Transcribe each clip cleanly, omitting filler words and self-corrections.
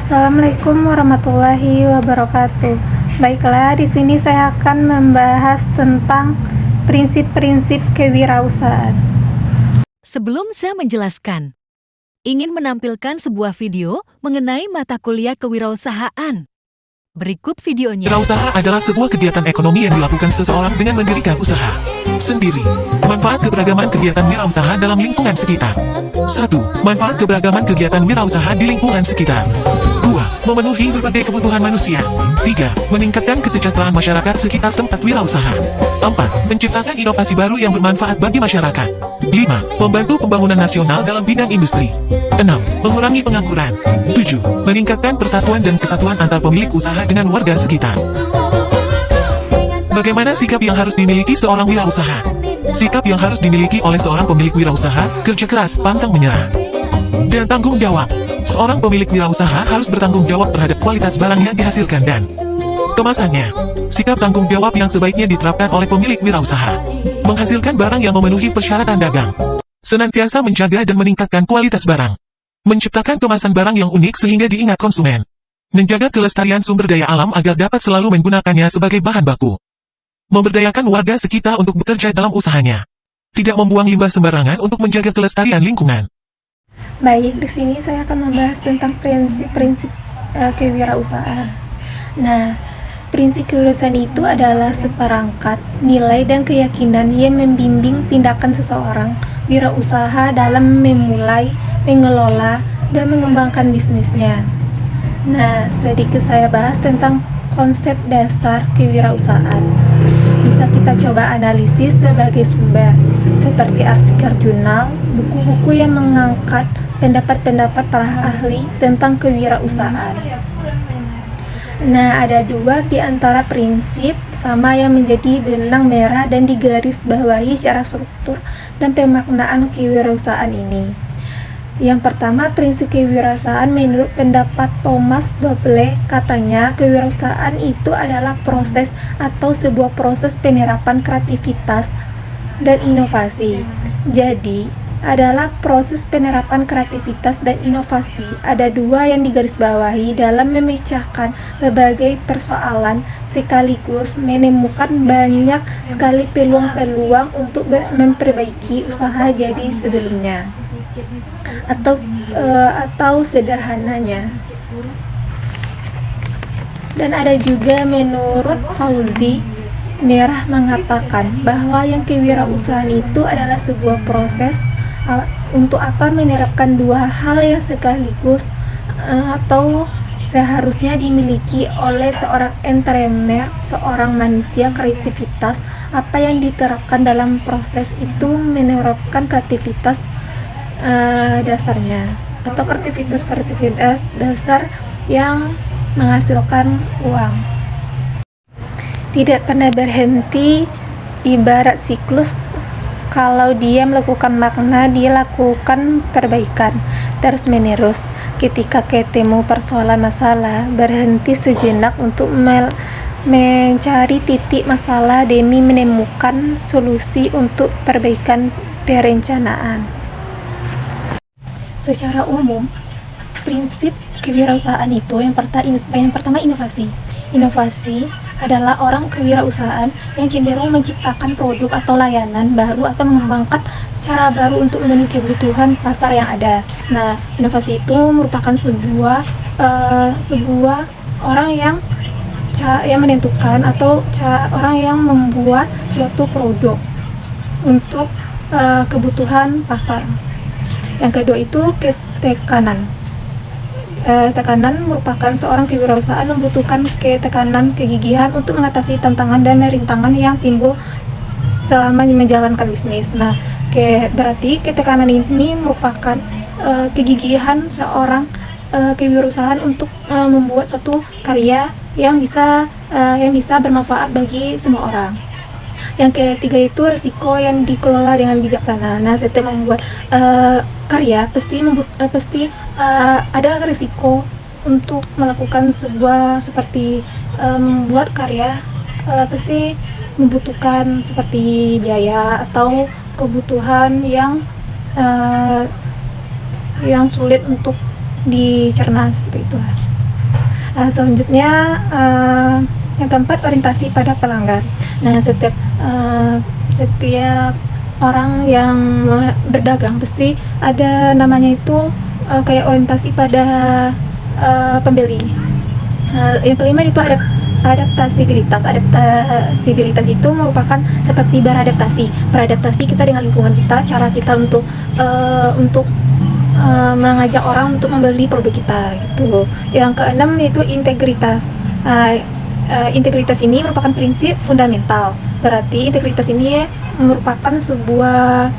Assalamualaikum warahmatullahi wabarakatuh. Baiklah, di sini saya akan membahas tentang prinsip-prinsip kewirausahaan. Sebelum saya menjelaskan, ingin menampilkan sebuah video mengenai mata kuliah kewirausahaan. Berikut videonya. Wirausaha adalah sebuah kegiatan ekonomi yang dilakukan seseorang dengan mendirikan usaha sendiri. Manfaat keberagaman kegiatan wirausaha dalam lingkungan sekitar. 1. Manfaat keberagaman kegiatan wirausaha di lingkungan sekitar. 2. Memenuhi berbagai kebutuhan manusia. 3. Meningkatkan kesejahteraan masyarakat sekitar tempat wirausaha. 4. Menciptakan inovasi baru yang bermanfaat bagi masyarakat. 5. Membantu pembangunan nasional dalam bidang industri. 6. Mengurangi pengangguran. 7. Meningkatkan persatuan dan kesatuan antar pemilik usaha dengan warga sekitar. Bagaimana sikap yang harus dimiliki seorang wirausaha? Sikap yang harus dimiliki oleh seorang pemilik wirausaha, kerja keras, pantang menyerah, dan tanggung jawab. Seorang pemilik wirausaha harus bertanggung jawab terhadap kualitas barang yang dihasilkan dan kemasannya. Sikap tanggung jawab yang sebaiknya diterapkan oleh pemilik wirausaha. Menghasilkan barang yang memenuhi persyaratan dagang. Senantiasa menjaga dan meningkatkan kualitas barang. Menciptakan kemasan barang yang unik sehingga diingat konsumen. Menjaga kelestarian sumber daya alam agar dapat selalu menggunakannya sebagai bahan baku. Memberdayakan warga sekitar untuk bekerja dalam usahanya. Tidak membuang limbah sembarangan untuk menjaga kelestarian lingkungan. Baik, di sini saya akan membahas tentang prinsip-prinsip kewirausahaan. Nah, prinsip kewirausahaan itu adalah seperangkat nilai dan keyakinan yang membimbing tindakan seseorang wirausaha dalam memulai, mengelola, dan mengembangkan bisnisnya. Nah, sedikit saya bahas tentang konsep dasar kewirausahaan. Bisa kita coba analisis berbagai sumber, seperti artikel jurnal, buku-buku yang mengangkat pendapat-pendapat para ahli tentang kewirausahaan. Nah, ada dua di antara prinsip sama yang menjadi benang merah dan digaris bawahi secara struktur dan pemaknaan kewirausahaan ini. Yang pertama, prinsip kewirausahaan menurut pendapat Thomas Doble, katanya kewirausahaan itu adalah proses atau sebuah proses penerapan kreativitas dan inovasi. Jadi, adalah proses penerapan kreativitas dan inovasi. Ada dua yang digarisbawahi dalam memecahkan berbagai persoalan sekaligus menemukan banyak sekali peluang-peluang untuk memperbaiki usaha jadi sebelumnya. Atau sederhananya. Dan ada juga menurut Fauzi Merah mengatakan bahwa yang kewirausahaan itu adalah sebuah proses untuk menerapkan dua hal yang sekaligus atau seharusnya dimiliki oleh seorang entrepreneur, seorang manusia kreativitas. Apa yang diterapkan dalam proses itu menerapkan kreativitas dasarnya atau kreativitas dasar yang menghasilkan uang. Tidak pernah berhenti, ibarat siklus. Kalau dia melakukan makna, dia lakukan perbaikan terus menerus. Ketika ketemu persoalan masalah, berhenti sejenak untuk mencari titik masalah demi menemukan solusi untuk perbaikan perencanaan. Secara umum, prinsip kewirausahaan itu yang pertama inovasi. Inovasi adalah orang kewirausahaan yang cenderung menciptakan produk atau layanan baru atau mengembangkan cara baru untuk memenuhi kebutuhan pasar yang ada. Nah, inovasi itu merupakan sebuah orang yang menentukan atau orang yang membuat suatu produk untuk kebutuhan pasar. Yang kedua itu ketekanan. Tekanan merupakan seorang kewirausahaan membutuhkan ketekanan, kegigihan untuk mengatasi tantangan dan rintangan yang timbul selama menjalankan bisnis. Nah, berarti ketekanan ini merupakan kegigihan seorang kewirausahaan untuk membuat suatu karya yang bisa bermanfaat bagi semua orang. Yang ketiga itu risiko yang dikelola dengan bijaksana. Nah, setiap membuat karya pasti ada risiko untuk melakukan sebuah seperti membuat karya pasti membutuhkan seperti biaya atau kebutuhan yang sulit untuk dicerna seperti itu. Selanjutnya, yang keempat, orientasi pada pelanggan. Nah, setiap orang yang berdagang pasti ada namanya itu kayak orientasi pada pembeli. Yang kelima itu ada adaptasibilitas. Adaptasibilitas itu merupakan seperti beradaptasi kita dengan lingkungan kita, cara kita untuk mengajak orang untuk membeli produk kita gitu. Yang keenam yaitu integritas. Integritas ini merupakan prinsip fundamental. Berarti integritas ini merupakan sebuah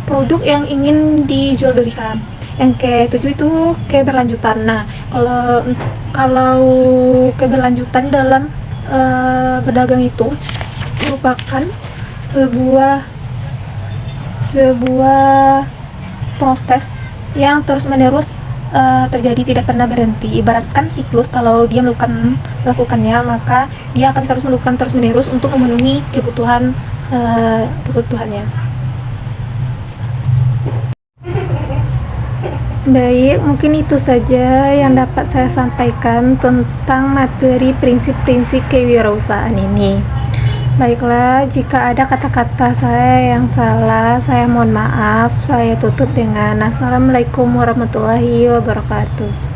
produk yang ingin dijual belikan. Yang ketujuh itu keberlanjutan. Nah, kalau keberlanjutan dalam berdagang itu merupakan sebuah proses yang terus-menerus terjadi, tidak pernah berhenti. Ibaratkan siklus, kalau dia melakukannya, maka dia akan terus melakukan terus-menerus untuk memenuhi kebutuhannya. Baik, mungkin itu saja yang dapat saya sampaikan tentang materi prinsip-prinsip kewirausahaan ini. Baiklah, jika ada kata-kata saya yang salah, saya mohon maaf. Saya tutup dengan Assalamualaikum warahmatullahi wabarakatuh.